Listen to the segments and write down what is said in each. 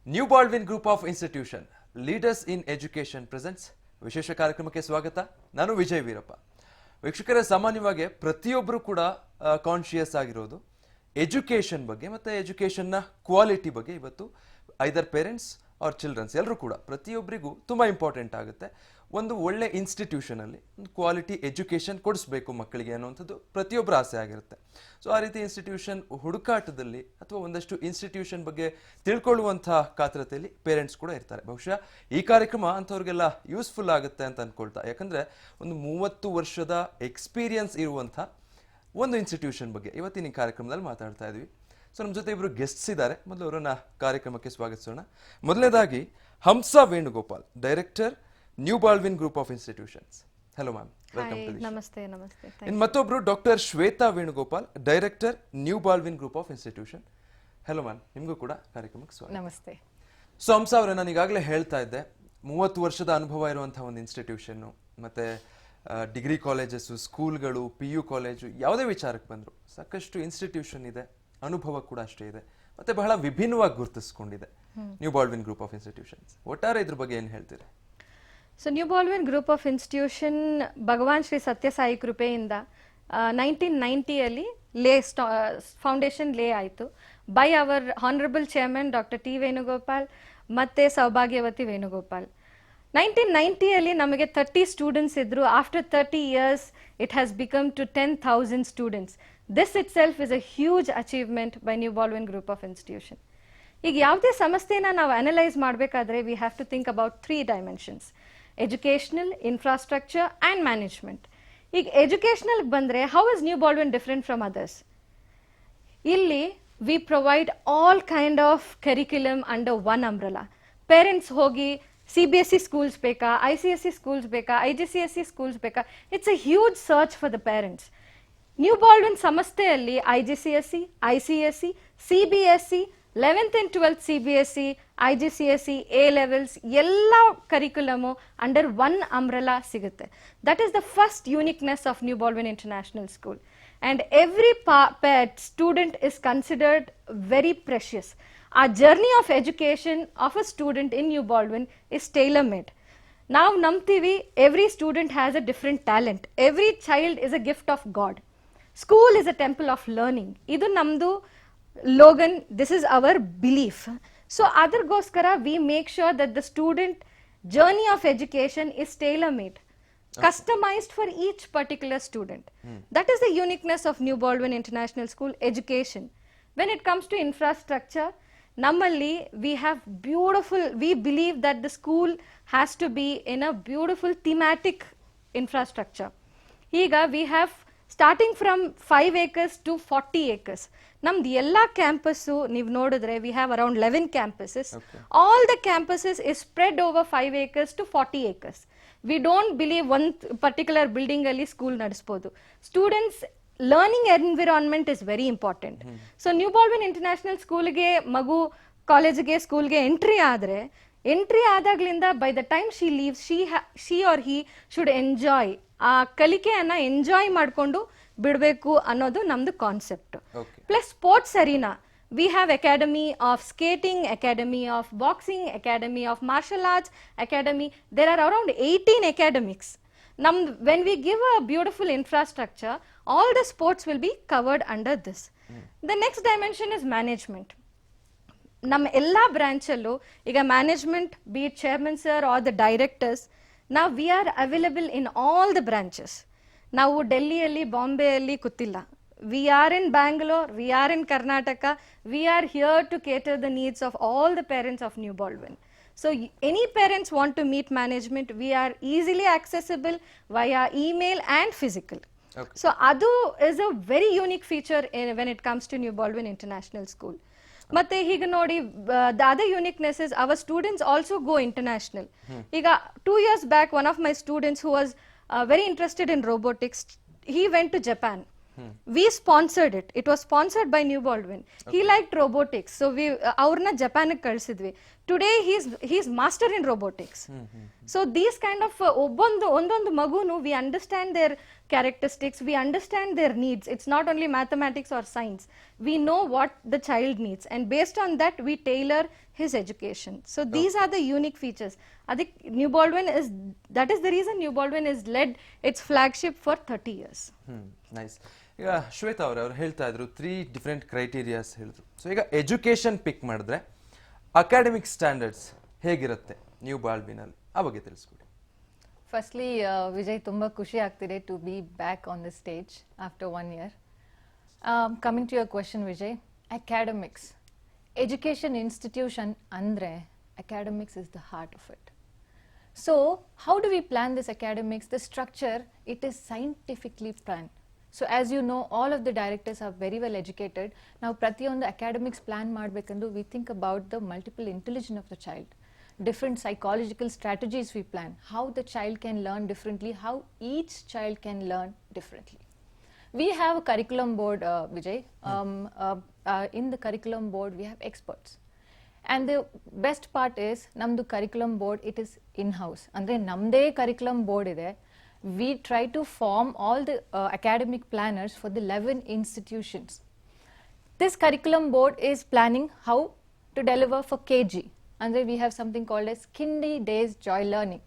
New Baldwin group of institution leaders in education presents ವಿಶೇಷ ಕಾರ್ಯಕ್ರಮಕ್ಕೆ ಸ್ವಾಗತ. ನಾನು ವಿಜಯ್ ವೀರಪ್ಪ. ವೀಕ್ಷಕರೇ, ಸಾಮಾನ್ಯವಾಗಿ ಪ್ರತಿಯೊಬ್ಬರು ಕೂಡ ಕಾನ್ಶಿಯಸ್ ಆಗಿರೋದು ಎಜುಕೇಶನ್ ಬಗ್ಗೆ ಮತ್ತೆ ಎಜುಕೇಶನ್ನ ಕ್ವಾಲಿಟಿ ಬಗ್ಗೆ. ಇವತ್ತು ಐದರ್ ಪೇರೆಂಟ್ಸ್ ಆರ್ ಚಿಲ್ಡ್ರನ್ಸ್ ಎಲ್ಲರೂ ಕೂಡ ಪ್ರತಿಯೊಬ್ಬರಿಗೂ ತುಂಬ ಇಂಪಾರ್ಟೆಂಟ್ ಆಗುತ್ತೆ. ಒಂದು ಒಳ್ಳೆ ಇನ್ಸ್ಟಿಟ್ಯೂಷನಲ್ಲಿ ಒಂದು ಕ್ವಾಲಿಟಿ ಎಜುಕೇಷನ್ ಕೊಡಿಸ್ಬೇಕು ಮಕ್ಕಳಿಗೆ ಅನ್ನುವಂಥದ್ದು ಪ್ರತಿಯೊಬ್ಬರ ಆಸೆ ಆಗಿರುತ್ತೆ. ಸೊ ಆ ರೀತಿ ಇನ್ಸ್ಟಿಟ್ಯೂಷನ್ ಹುಡುಕಾಟದಲ್ಲಿ ಅಥವಾ ಒಂದಷ್ಟು ಇನ್ಸ್ಟಿಟ್ಯೂಷನ್ ಬಗ್ಗೆ ತಿಳ್ಕೊಳ್ಳುವಂಥ ಕಾತರತೆಯಲ್ಲಿ ಪೇರೆಂಟ್ಸ್ ಕೂಡ ಇರ್ತಾರೆ. ಬಹುಶಃ ಈ ಕಾರ್ಯಕ್ರಮ ಅಂಥವ್ರಿಗೆಲ್ಲ ಯೂಸ್ಫುಲ್ ಆಗುತ್ತೆ ಅಂತ ಅಂದ್ಕೊಳ್ತಾ, ಯಾಕಂದರೆ ಒಂದು 30 ವರ್ಷದ ಎಕ್ಸ್ಪೀರಿಯನ್ಸ್ ಇರುವಂಥ ಒಂದು ಇನ್ಸ್ಟಿಟ್ಯೂಷನ್ ಬಗ್ಗೆ ಇವತ್ತಿನ ಈ ಕಾರ್ಯಕ್ರಮದಲ್ಲಿ ಮಾತಾಡ್ತಾ ಇದ್ವಿ. ಸೊ ನಮ್ಮ ಜೊತೆ ಇಬ್ಬರು ಗೆಸ್ಟ್ಸ್ ಇದ್ದಾರೆ. ಮೊದಲು ಅವರನ್ನ ಕಾರ್ಯಕ್ರಮಕ್ಕೆ ಸ್ವಾಗತಿಸೋಣ. ಮೊದಲನೇದಾಗಿ Hamsa Venugopal, director new Baldwin group of institutions. Hello ma'am, welcome to the show. ನಮಸ್ತೆ. ನಮಸ್ತೆ. ಇನ್ನು ಮತ್ತೊಬ್ರು doctor Shweta Venugopal, director new Baldwin group of institution. Hello ma'am, ನಿಮಗೂ ಕೂಡ ಕಾರ್ಯಕ್ರಮಕ್ಕೆ ಸ್ವಾಗತ. ನಮಸ್ತೆ. ಸೊ ಹಂಸಾ ಅವರೇ, ನಾನು ಈಗಾಗಲೇ ಹೇಳ್ತಾ ಇದ್ದೆ, 30 ವರ್ಷದ ಅನುಭವ ಇರುವಂತಹ ಒಂದು ಇನ್ಸ್ಟಿಟ್ಯೂಷನ್ನು, ಮತ್ತೆ ಡಿಗ್ರಿ ಕಾಲೇಜಸ್ಸು, ಸ್ಕೂಲ್ಗಳು, PU ಕಾಲೇಜು, ಯಾವುದೇ ವಿಚಾರಕ್ಕೆ ಬಂದರು ಸಾಕಷ್ಟು ಇನ್ಸ್ಟಿಟ್ಯೂಷನ್ ಇದೆ, ಅನುಭವ ಕೂಡ ಅಷ್ಟೇ ಇದೆ, ಮತ್ತೆ ಬಹಳ ವಿಭಿನ್ನವಾಗಿ ಗುರುತಿಸ್ಕೊಂಡಿದೆ new Baldwin group of institutions. ಒಟ್ಟಾರೆ ಇದ್ರ ಬಗ್ಗೆ ಏನು ಹೇಳ್ತೀರಿ? So new Baldwin group of institution Bhagwan Shri Sathya Sai ಕೃಪೆಯಿಂದ 1990ಯಲ್ಲಿ ಫೌಂಡೇಶನ್ ಲೇ ಆಯಿತು by our honourable chairman doctor T Venugopal ಮತ್ತು ಸೌಭಾಗ್ಯವತಿ ವೇಣುಗೋಪಾಲ್. 1990ಯಲ್ಲಿ ನಮಗೆ 30 ಸ್ಟೂಡೆಂಟ್ಸ್ ಇದ್ದರು. After 30 years it has become to 10,000 students. This itself is a huge achievement by new Baldwin group of institution. ಈಗ ಯಾವುದೇ ಸಮಸ್ಯೆನ ನಾವು ಅನಲೈಸ್ ಮಾಡಬೇಕಾದ್ರೆ we have to think about 3 dimensions: educational, infrastructure and management. ಈಗ ಎಜುಕೇಷನಲ್ಗೆ ಬಂದರೆ how is new Baldwin different from others? ಇಲ್ಲಿ we provide all kind of curriculum under one umbrella. Parents ಹೋಗಿ CBSE ಸ್ಕೂಲ್ಸ್ ಬೇಕಾ, ICSE ಸ್ಕೂಲ್ಸ್ ಬೇಕಾ, IGCSE schools ಬೇಕಾ, it's a huge search for the parents. New Baldwin ಸಂಸ್ಥೆಯಲ್ಲಿ IGCSE, ICSE, CBSE, 11th and 12th CBSE, IGCSE, A levels ಎಲ್ಲ ಕರಿಕ್ಯುಲಮು under one umbrella ಸಿಗುತ್ತೆ. That is the first uniqueness of new Baldwin international school. And every student is considered very precious. Our journey of education of a student in New Baldwin is tailor-made. Now namtivi, every student has a different talent. Every child is a gift of God. School is a temple of learning. Idu namdu Logan, this is our belief. So adargoskara we make sure that the student journey of education is tailor-made, customized for each particular student. That is the uniqueness of New Baldwin International School education. When it comes to infrastructure, Nammalli we believe that the school has to be in a beautiful thematic infrastructure. Here we have starting from 5 acres to 40 acres. Namdi ella campusu neev nodidre we have around 11 campuses. Okay. All the campuses is spread over 5 acres to 40 acres. We don't believe one particular building alli school nadisbodu. Students learning environment is very important. So New Baldwin International School ge magu college ge school ge entry ಆದಾಗ್ಲಿಂದ by the time she leaves she or he should enjoy ಆ ಕಲಿಕೆಯನ್ನ enjoy ಮಾಡಿಕೊಂಡು ಬಿಡಬೇಕು ಅನ್ನೋದು ನಮ್ದು concept. Plus sports ಅರೀನಾ, we have academy of skating, academy of boxing, academy of martial arts, academy. There are around 18 academics. When we give a beautiful infrastructure, all the sports will be covered under this. The next dimension is management. Nam ella branch-allu iga management, be it chairman sir or the directors, now we are available in all the branches. Now Delhi alli, Bombay alli kuttilla. We are in Bangalore, we are in Karnataka, we are here to cater the needs of all the parents of New Baldwin. So any parents want to meet management, we are easily accessible via email and physical. Okay. So adu is a very unique feature when it comes to New Baldwin International School. Matte hige nodi, the other uniqueness is our students also go international. Iga 2 years back, one of my students who was very interested in robotics, he went to Japan. We sponsored it. It was sponsored by New Baldwin. Okay. He liked robotics, so we avrna Japan ge kalisidvi. Today he's master in robotics. So these kind of ondondu magunu, we understand their characteristics, we understand their needs. It's not only mathematics or science. We know what the child needs, and based on that we tailor his education. So these are the unique features. Adik New Baldwin is, that is the reason New Baldwin is led its flagship for 30 years. Nice. ಈಗ ಶ್ವೇತಾ ಅವ್ರು ಹೇಳ್ತಾ ಇದ್ರು 3 different criterias ಹೇಳಿದ್ರು. So ಈಗ education pick ಮಾಡಿದ್ರೆ academic standards ಹೇಗಿರುತ್ತೆ New ಬಾಲ್ವಿನಲ್ಲಿ, ಆ ಬಗ್ಗೆ ತಿಳಿಸ್ಕೊಡಿ. ಫಸ್ಟ್ಲಿ ವಿಜಯ್, ತುಂಬ ಖುಷಿ ಆಗ್ತಿದೆ to be back on the stage after 1 year. Coming to your question Vijay, academics, education institution ಅಂದರೆ academics is the heart of it. So how do we plan this academics? The structure, it is scientifically planned. So as you know, all of the directors are very well educated. Now pratiyondu academics plan madbekandu, we think about the multiple intelligence of the child, different psychological strategies we plan, how the child can learn differently, how each child can learn differently. We have a curriculum board, Vijay. In the curriculum board we have experts. And the best part is, namdu curriculum board, it is in-house. Andre namde curriculum board ide. We try to form all the academic planners for the 11 institutions. This curriculum board is planning how to deliver for KG. Andre we have something called as Kindy Days Joy Learning.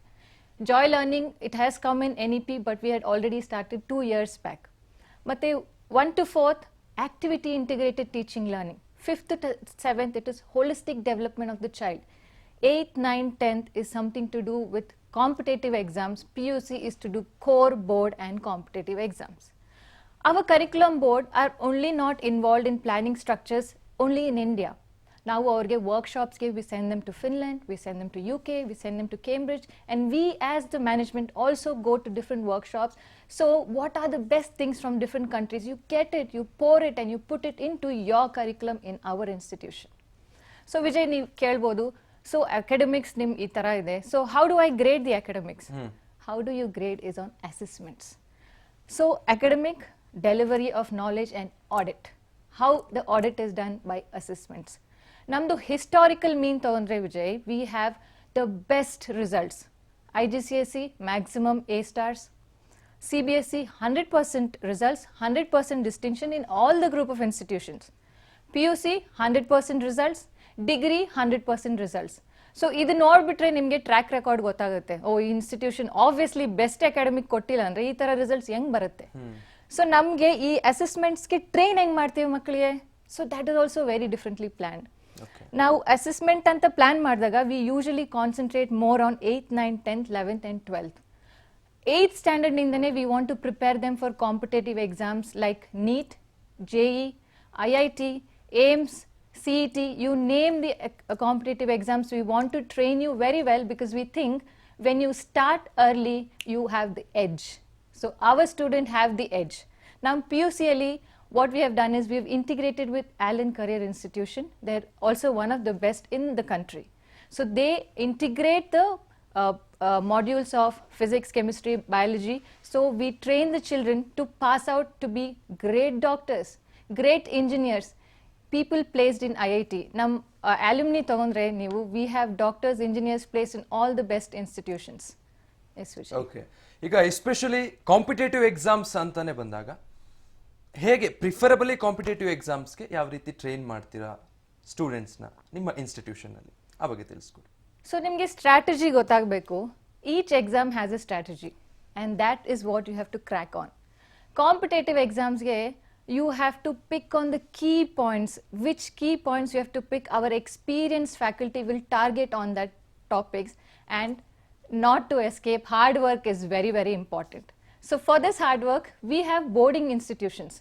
Joy Learning, it has come in NEP, but we had already started 2 years back. Matte 1 to 4th, activity integrated teaching learning. 5th to 7th, it is holistic development of the child. 8th, 9th, 10th is something to do with competitive exams. PUC is to do core, board and competitive exams. Our curriculum board are only not involved in planning structures only in India. Now our workshops, we send them to Finland, we send them to UK, we send them to Cambridge, and we as the management also go to different workshops. So what are the best things from different countries? You get it, you pour it and you put it into your curriculum in our institution. So Vijay, ನೀವು ಕೇಳ್ಬೋದು, so academics ನಿಮ್ ಈ ತರ ಇದೆ, so how do I grade the academics? How do you grade is on assessments. So academic delivery of knowledge and audit, how the audit is done by assessments. Namdu historical mean tagondre Vijay, we have the best results. IGCSE maximum A stars, CBSE 100% results, 100% distinction in all the group of institutions. PUC 100% results, degree 100% results. So idu nodbitre nimge track record gottagutte, oh ee institution obviously best academic kottilla andre ee tara results heng barutte. So namge ee assessments ge train heng ಮಾಡ್ತೀವಿ ಮಕ್ಕಳಿಗೆ, so that is also very differently planned. Okay. Now assessment anta plan ಮಾಡಿದಾಗ we usually concentrate more on 8th, 9th, 10th, 11th and 12th. 8th standard nindane we want to prepare them for competitive exams like NEET, JEE, IIT, AIMS, CET, you name the competitive exams. We want to train you very well because we think when you start early you have the edge. So our student have the edge. Now PUCLE, what we have done is we have integrated with Allen Career Institution. They're also one of the best in the country. So they integrate the modules of physics, chemistry, biology. So we train the children to pass out to be great doctors, great engineers, people placed in IIT. Nam alumni tagondre ನೀವು, we have doctors, engineers placed in all the best institutions. Yes, Vijay. Okay. ಈಗ especially competitive exams ಅಂತಾನೆ ಬಂದಾಗ ಹೇಗೆ preferably competitive ಎಕ್ಸಾಮ್ಸ್ಗೆ ಯಾವ ರೀತಿ train ಮಾಡ್ತೀರಾ ಸ್ಟೂಡೆಂಟ್ಸ್ನ ನಿಮ್ಮ ಇನ್ಸ್ಟಿಟ್ಯೂಷನಲ್ಲಿ, ಆ ಬಗ್ಗೆ ತಿಳಿಸ್ಕೊಡಿ. ಸೊ ನಿಮಗೆ ಸ್ಟ್ರಾಟಜಿ ಗೊತ್ತಾಗಬೇಕು. Each exam has a strategy and that is what you have to crack on. Competitive ಎಕ್ಸಾಮ್ಸ್ಗೆ you have to pick on the key points. Which key points you have to pick? Our experienced faculty will target on that topics, and not to escape, hard work is very, very important. So for this hard work, we have boarding institutions.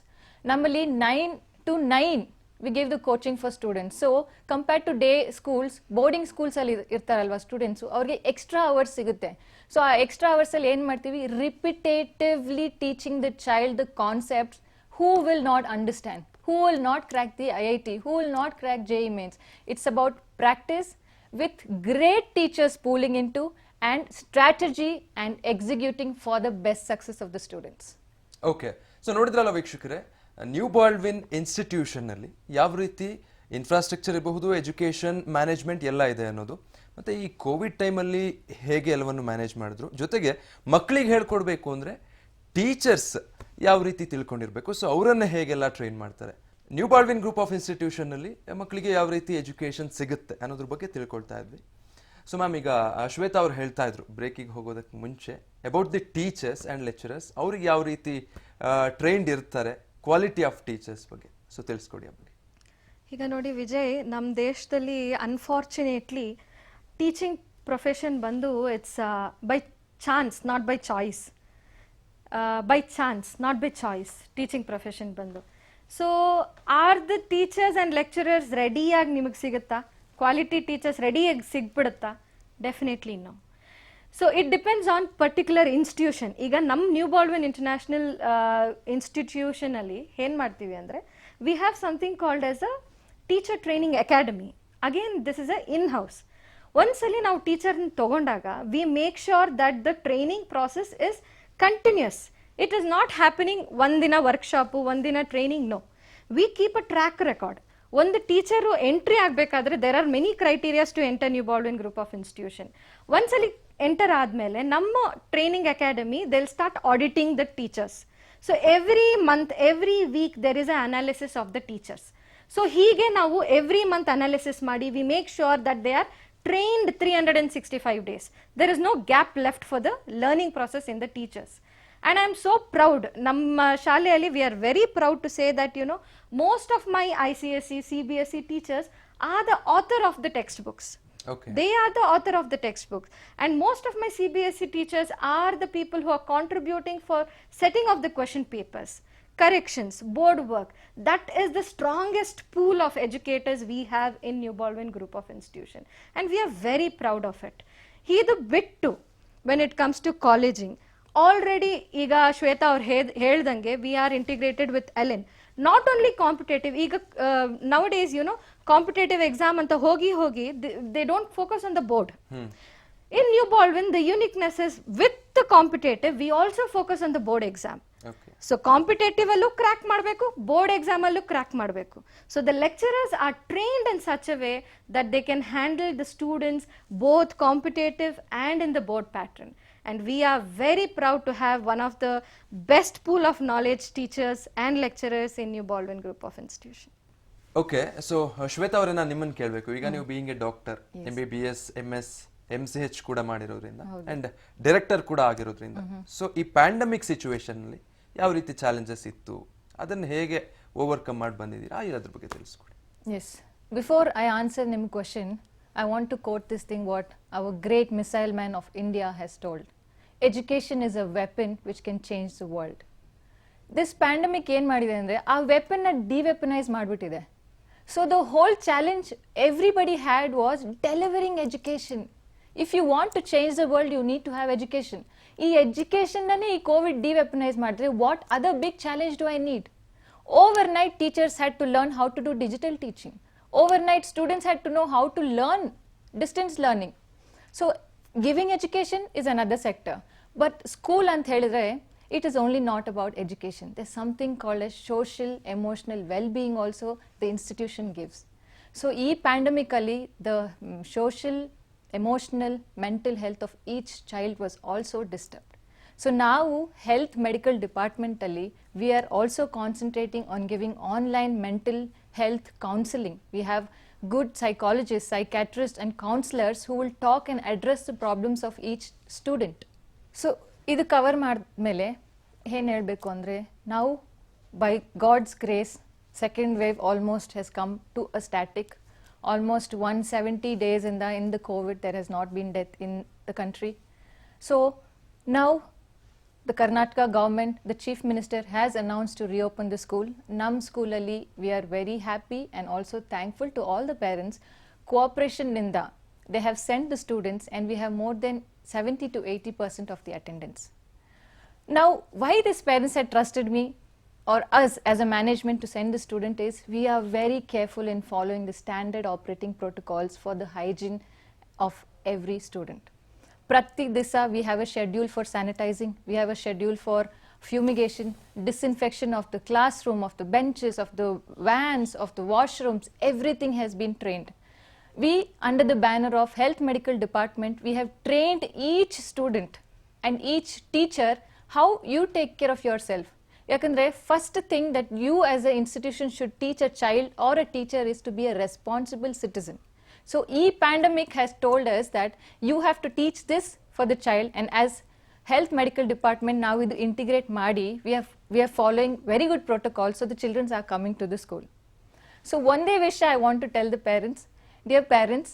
Normally 9 to 9 we give the coaching for students. So compared to day schools, boarding schools alli irtaralva students, avrige extra hours sigutte. So ಆ extra hours alli ಏನು ಮಾಡ್ತೀವಿ, repetitively teaching the child the concepts. Who will not understand? Who will not crack the IIT? Who will not crack JEE mains? It's about practice with great teachers pooling into and strategy and executing for the best success of the students. Okay. So ನೋಡಿದ್ರಲ್ಲ ವೀಕ್ಷಕರೇ, new Baldwin ಇನ್ಸ್ಟಿಟ್ಯೂಷನ್ನಲ್ಲಿ ಯಾವ ರೀತಿ infrastructure ಇರಬಹುದು, education management ಎಲ್ಲ ಇದೆ ಅನ್ನೋದು, ಮತ್ತು ಈ ಕೋವಿಡ್ ಟೈಮಲ್ಲಿ ಹೇಗೆ ಎಲ್ಲವನ್ನು ಮ್ಯಾನೇಜ್ ಮಾಡಿದ್ರು, ಜೊತೆಗೆ ಮಕ್ಕಳಿಗೆ ಹೇಳ್ಕೊಡ್ಬೇಕು ಅಂದರೆ ಟೀಚರ್ಸ್ ಯಾವ ರೀತಿ ತಿಳ್ಕೊಂಡಿರ್ಬೇಕು, ಸೊ ಅವರನ್ನ ಹೇಗೆಲ್ಲ ಟ್ರೈನ್ ಮಾಡ್ತಾರೆ, new Baldwin group of institution ಅಲ್ಲಿ ಮಕ್ಕಳಿಗೆ ಯಾವ ರೀತಿ ಎಜುಕೇಶನ್ ಸಿಗುತ್ತೆ ಅನ್ನೋದ್ರ ಬಗ್ಗೆ ತಿಳ್ಕೊಳ್ತಾ ಇದ್ವಿ. ಸೊ ಮ್ಯಾಮ್, ಈಗ ಶ್ವೇತಾ ಅವ್ರು ಹೇಳ್ತಾ ಇದ್ರು ಬ್ರೇಕಿಗೆ ಹೋಗೋದಕ್ಕೆ ಮುಂಚೆ about the teachers and lecturers, ಅವ್ರಿಗೆ ಯಾವ ರೀತಿ ಟ್ರೈನ್ಡ್ ಇರ್ತಾರೆ, ಕ್ವಾಲಿಟಿ ಆಫ್ ಟೀಚರ್ಸ್ ಬಗ್ಗೆ ಸೊ ತಿಳಿಸ್ಕೊಡಿ ಆ ಬಗ್ಗೆ. ಈಗ ನೋಡಿ ವಿಜಯ್, ನಮ್ಮ ದೇಶದಲ್ಲಿ ಅನ್ಫಾರ್ಚುನೇಟ್ಲಿ ಟೀಚಿಂಗ್ ಪ್ರೊಫೆಷನ್ ಬಂದು it's by chance not by choice, by chance not by choice teaching profession ಬಂದು. So are the teachers and lecturers ರೆಡಿಯಾಗಿ ನಿಮಗೆ ಸಿಗುತ್ತಾ? ಕ್ವಾಲಿಟಿ ಟೀಚರ್ಸ್ ರೆಡಿಯಾಗಿ ಸಿಗ್ಬಿಡುತ್ತಾ? Definitely no. So it depends on particular institution. ಈಗ ನಮ್ಮ new Baldwin international ಇನ್ಸ್ಟಿಟ್ಯೂಷನಲ್ಲಿ ಏನು ಮಾಡ್ತೀವಿ ಅಂದರೆ, we have something called as a teacher training academy. Again this is a in house. ಒಂದ್ಸಲಿ ನಾವು ಟೀಚರ್ನ ತಗೊಂಡಾಗ we make sure that the training process is continuous. It is not happening ಒಂದಿನ workshop, ಒಂದಿನ training. No, we keep a track record. ಒಂದು teacher entry ಆಗಬೇಕಾದ್ರೆ there are many criterias to enter New Baldwin group of institution. ಒಂದ್ಸಲಿ enter ಆದಮೇಲೆ ನಮ್ಮ training academy they'll start auditing the teachers. So every month, every week there is a analysis of the teachers. So ಹೀಗೆ ನಾವು every month analysis ಮಾಡಿ we make sure that they are trained 365 days. There is no gap left for the learning process in the teachers. And I am so proud. Namma ಶಾಲೆಯಲ್ಲಿ we are very proud to say that, you know, most of my ICSE, CBSE teachers are the author of the textbooks. Okay. They are the author of the textbooks. And most of my CBSE teachers are the people who are contributing for setting of the question papers, corrections, board work. That is the strongest pool of educators we have in New Balwin Group of Institution, and we are very proud of it. ಇದು ಬಿಟ್ಟು when it comes to colleging, already ಈಗ ಶ್ವೇತಾ ಅವ್ರು ಹೇಳ್ದಂಗೆ we are integrated with Ellen. Not only competitive, ಈಗ nowadays, you know, competitive exam ಅಂತ ಹೋಗಿ they don't focus on the board. In New Balwin, the uniqueness is with the competitive, we also focus on the board exam. Okay. So competitive ಅಲ್ಲೂ crack ಮಾಡಬೇಕು, board exam ಅಲ್ಲೂ crack ಮಾಡಬೇಕು. So the lecturers are trained in such a way that they can handle the students both competitive and in the board pattern. And we are very proud to have one of the best pool of knowledge teachers and lecturers in New Balwin Group of Institution. Okay, so Shweta ಅವರೇ, ನಾನು ನಿಮ್ಮನ್ನು ಕೇಳಬೇಕು. ಈಗ ನೀವು being A doctor, MBBS, MS, MCH ಕೂಡ ಮಾಡಿರೋದ್ರಿಂದ and director ಕೂಡ ಆಗಿರೋದ್ರಿಂದ, ಸೊ ಈ ಪ್ಯಾಂಡಮಿಕ್ ಸಿಚುವೇಶನ್ ಅಲ್ಲಿ ಯಾವ ರೀತಿ ಚಾಲೆಂಜಸ್ ಇತ್ತು, ಅದನ್ನು ಹೇಗೆ ಓವರ್ಕಮ್ ಮಾಡಿ ಬಂದಿದ್ದೀರಾ, ಅದ್ರ ಬಗ್ಗೆ ತಿಳಿಸ್ಕೊಡಿ. Yes. Before I answer ನಿಮ್ಮ question, I want to quote this thing what our great missile man of India has told. Education is a weapon which can change the world. This pandemic ಏನು ಮಾಡಿದೆ ಅಂದರೆ ಆ ವೆಪನ್ನ ಡಿವೆಪನೈಸ್ ಮಾಡಿಬಿಟ್ಟಿದೆ. So the whole challenge everybody had was delivering education. If you want to change the world, you need to have education. ಈ ಎಜುಕೇಷನ್ನೇ ಈ Covid ಡಿವೆಪನೈಸ್ ಮಾಡಿದ್ರೆ what other big challenge do I need? Overnight teachers had to learn how to do digital teaching. Overnight students had to know how to learn distance learning. So giving education is another sector. But school ant helidre, it is only not about education. There's something called as social, emotional well-being also the institution gives. So ee pandemic alli the social, emotional, mental health of each child was also disturbed. So now health medical department alli we are also concentrating on giving online mental health counseling. We have good psychologists, psychiatrists and counselors who will talk and address the problems of each student. So idu cover madmele ಏನು ಹೇಳಬೇಕು ಅಂದರೆ, now by God's grace second wave almost has come to a static. Almost 170 days in the COVID there has not been death in the country. So now the Karnataka government, the chief minister has announced to reopen the school. Nam school alli we are very happy and also thankful to all the parents. Cooperation ninda they have sent the students and we have more than 70 to 80% of the attendance. Now why these parents had trusted me or us as a management to send the student is we are very careful in following the standard operating protocols for the hygiene of every student. Prati disa we have a schedule for sanitizing, we have a schedule for fumigation, disinfection of the classroom, of the benches, of the vans, of the washrooms. Everything has been trained. We, under the banner of health medical department, we have trained each student and each teacher how you take care of yourself. ಯಾಕಂದರೆ first thing that you as a institution should teach a child or a teacher is to be a responsible citizen. So ಈ pandemic has told us that you have to teach this for the child, and as health medical department ನಾವು ಇದು integrate ಮಾಡಿ we are following very good protocol, so the childrens are coming to the school. So ಒಂದೇ ವಿಷಯ I want to tell the parents, dear parents,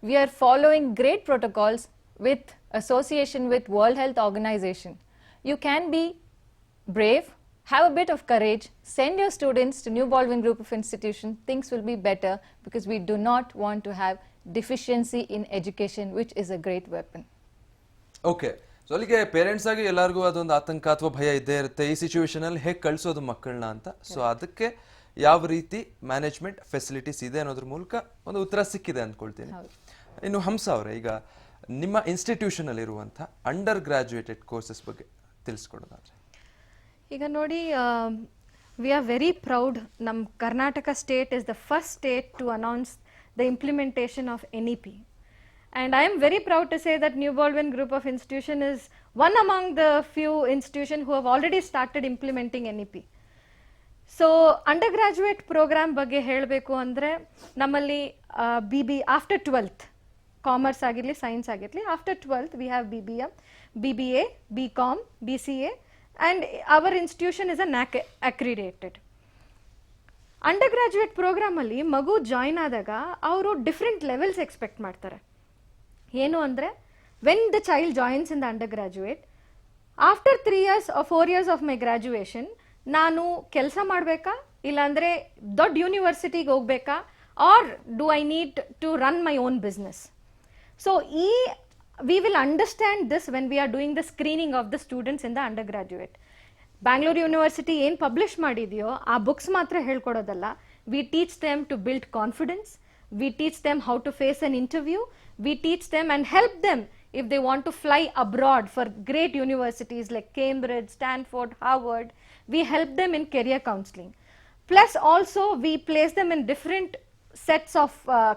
we are following great protocols with association with World Health Organization. You can be brave, have a bit of courage, send your students to New Baldwin Group of Institutions. Things will be better because we do not want to have deficiency in education, which is a great weapon. Okay, so ಅಲ್ಲಿಗೆ parents ಆಗಿ ಎಲ್ಲರಿಗೂ ಅದೊಂದು ಆತಂಕ ಅಥವಾ ಭಯ ಇದ್ದೇ ಇರುತ್ತೆ, ಈ ಸಿಚುವೇಶನ್ ಅಲ್ಲಿ ಹೇಗೆ ಕಳಿಸೋದು ಮಕ್ಕಳನ್ನ ಅಂತ. ಸೊ ಅದಕ್ಕೆ ಯಾವ ರೀತಿ ಮ್ಯಾನೇಜ್ಮೆಂಟ್ ಫೆಸಿಲಿಟೀಸ್ ಇದೆ ಅನ್ನೋದ್ರ ಮೂಲಕ ಒಂದು ಉತ್ತರ ಸಿಕ್ಕಿದೆ ಅಂದ್ಕೊಳ್ತೀನಿ. ಇನ್ನು ಹಂಸ ಅವರೇ, ಈಗ ನಿಮ್ಮ ಇನ್ಸ್ಟಿಟ್ಯೂಷನ್ ಅಲ್ಲಿ ಇರುವಂಥ ಅಂಡರ್ ಗ್ರಾಜುಯೇಟೆಡ್ ಕೋರ್ಸಸ್ ಬಗ್ಗೆ ತಿಳಿಸ್ಕೊಡೋದಾದ್ರೆ. ಈಗ ನೋಡಿ, ವಿ ಆರ್ ವೆರಿ ಪ್ರೌಡ್. ನಮ್ಮ Karnataka state is the first state to announce the implementation of NEP. And I am very proud to say that New Baldwin Group of Institution is one among the few institutions who have already started implementing NEP. So undergraduate program ಬಗ್ಗೆ ಹೇಳಬೇಕು ಅಂದರೆ ನಮ್ಮಲ್ಲಿ after 12th commerce ಆಗಿರಲಿ science ಆಗಿರಲಿ, after 12th we have BBA, BCom, BCA, and our institution is a NAC accredited. Undergraduate ಪ್ರೋಗ್ರಾಮಲ್ಲಿ ಮಗು join ಆದಾಗ ಅವರು ಡಿಫ್ರೆಂಟ್ ಲೆವೆಲ್ಸ್ ಎಕ್ಸ್ಪೆಕ್ಟ್ ಮಾಡ್ತಾರೆ. ಏನು ಅಂದರೆ, when the child joins in the undergraduate, after 3 years or 4 years of my graduation ನಾನು ಕೆಲಸ ಮಾಡಬೇಕಾ, ಇಲ್ಲಾಂದರೆ ದೊಡ್ಡ ಯೂನಿವರ್ಸಿಟಿಗೆ ಹೋಗ್ಬೇಕಾ, or do I need to run my own business. So we will understand this when we are doing the screening of the students in the undergraduate. Bangalore university ಏನು publish ಮಾಡಿದೆಯೋ ಆ ಬುಕ್ಸ್ ಮಾತ್ರ ಹೇಳ್ಕೊಡೋದಲ್ಲ. We teach them to build confidence, V teach them how to face an interview, we teach them and help them if they want to fly abroad for great universities like Cambridge, Stanford, Harvard. We help them in career counseling. Plus also we place them in different sets of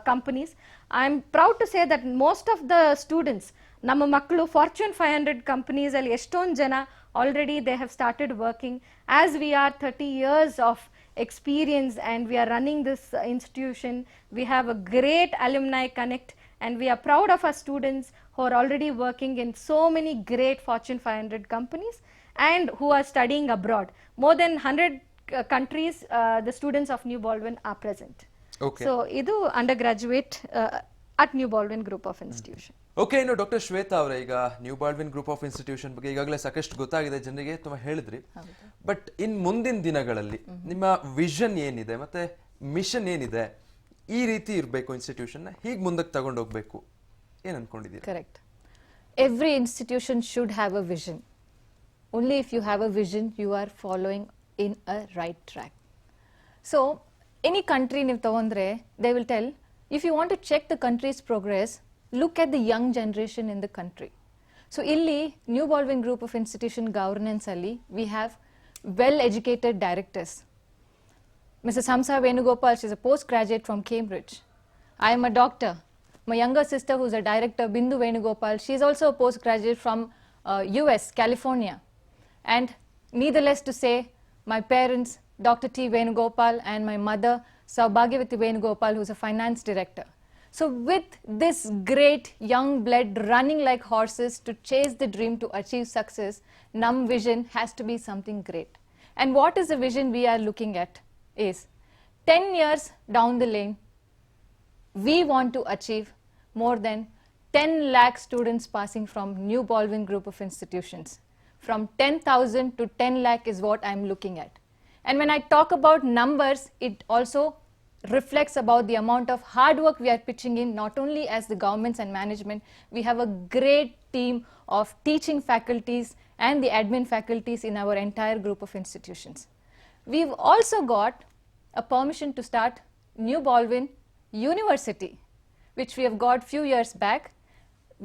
companies. I am proud to say that most of the students, ನಮ್ಮ ಮಕ್ಕಳು Fortune 500 companies ಅಲ್ಲಿ ಎಷ್ಟೊಂದು ಜನ already they have started working. As we are 30 years of experience and we are running this institution, we have a great alumni connect, and we are proud of our students who are already working in so many great Fortune 500 companies and who are studying abroad. More than 100 countries, the students of New Baldwin are present. Okay. So, idu undergraduate at New Baldwin Group of Institution. Okay, ಇನ್ನು doctor Shweta ಅವರೇ, ಈಗ new Baldwin group of institution ಬಗ್ಗೆ ಈಗಾಗಲೇ ಸಾಕಷ್ಟು ಗೊತ್ತಾಗಿದೆ ಜನರಿಗೆ, ತುಂಬ ಹೇಳಿದ್ರಿ. ಬಟ್ ಇನ್ ಮುಂದಿನ ದಿನಗಳಲ್ಲಿ ನಿಮ್ಮ ವಿಷನ್ ಏನಿದೆ ಮತ್ತೆ ಮಿಷನ್ ಏನಿದೆ? ಈ ರೀತಿ ಇರಬೇಕು ಇನ್ಸ್ಟಿಟ್ಯೂಷನ್ನ, ಹೀಗೆ ಮುಂದಕ್ಕೆ ತಗೊಂಡು ಹೋಗ್ಬೇಕು, ಏನು ಅನ್ಕೊಂಡಿದ್ದೀರಿ? Correct. Every institution should have a vision. Only if you have a vision you are following in a right track. So any country ನೀವು ತಗೊಂಡ್ರೆ they will tell, if you want to check the countries progress, look at the young generation in the country. So illi New Baldwin Group of Institution governance alli we have well educated directors. Mrs. Hamsa Venugopal, she is a postgraduate from Cambridge. I am a doctor. My younger sister, who is a director, Bindu Venugopal, she is also a postgraduate from US, California. And needless to say, my parents, Dr. T. Venugopal, and my mother, Saubhagyavati Venugopal, who is a finance director. So with this great young blood running like horses to chase the dream to achieve success, NUM vision has to be something great. And what is the vision we are looking at is 10 years down the lane, we want to achieve more than 10 lakh students passing from New Baldwin Group of Institutions. From 10,000 to 10 lakh is what I am looking at. And when I talk about numbers, it also reflects about the amount of hard work we are pitching in, not only as the governments and management. We have a great team of teaching faculties and the admin faculties in our entire group of institutions. We've also got a permission to start New Baldwin University, which we have got few years back,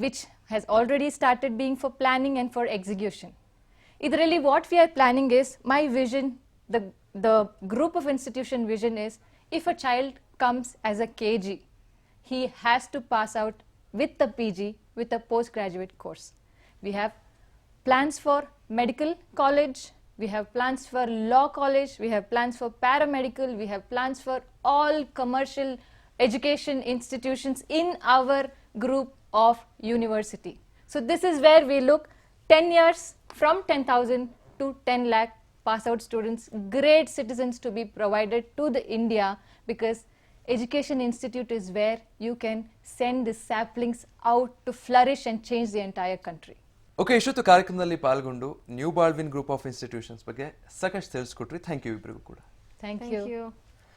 which has already started being for planning and for execution. Idralli what we are planning is, my vision, the group of institution vision is, if a child comes as a KG, he has to pass out with the PG with a postgraduate course. We have plans for medical college, we have plans for law college, we have plans for paramedical, we have plans for all commercial education institutions in our group of university. So this is where we look 10 years from 10,000 to 10 lakh pass out students, great citizens to be provided to the India, because education institute is where you can send the saplings out to flourish and change the entire country. Okay, ಇಷ್ಟೊತ್ತು ಕಾರ್ಯಕ್ರಮದಲ್ಲಿ ಪಾಲ್ಗೊಂಡು new Baldwin group of institutions ಬಗ್ಗೆ ಸಾಕಷ್ಟು ತಿಳಿಸ್ಕೊಟ್ರಿ. Thank you ಇಬ್ಬರಿಗೂ ಕೂಡ. Thank Thank you. you.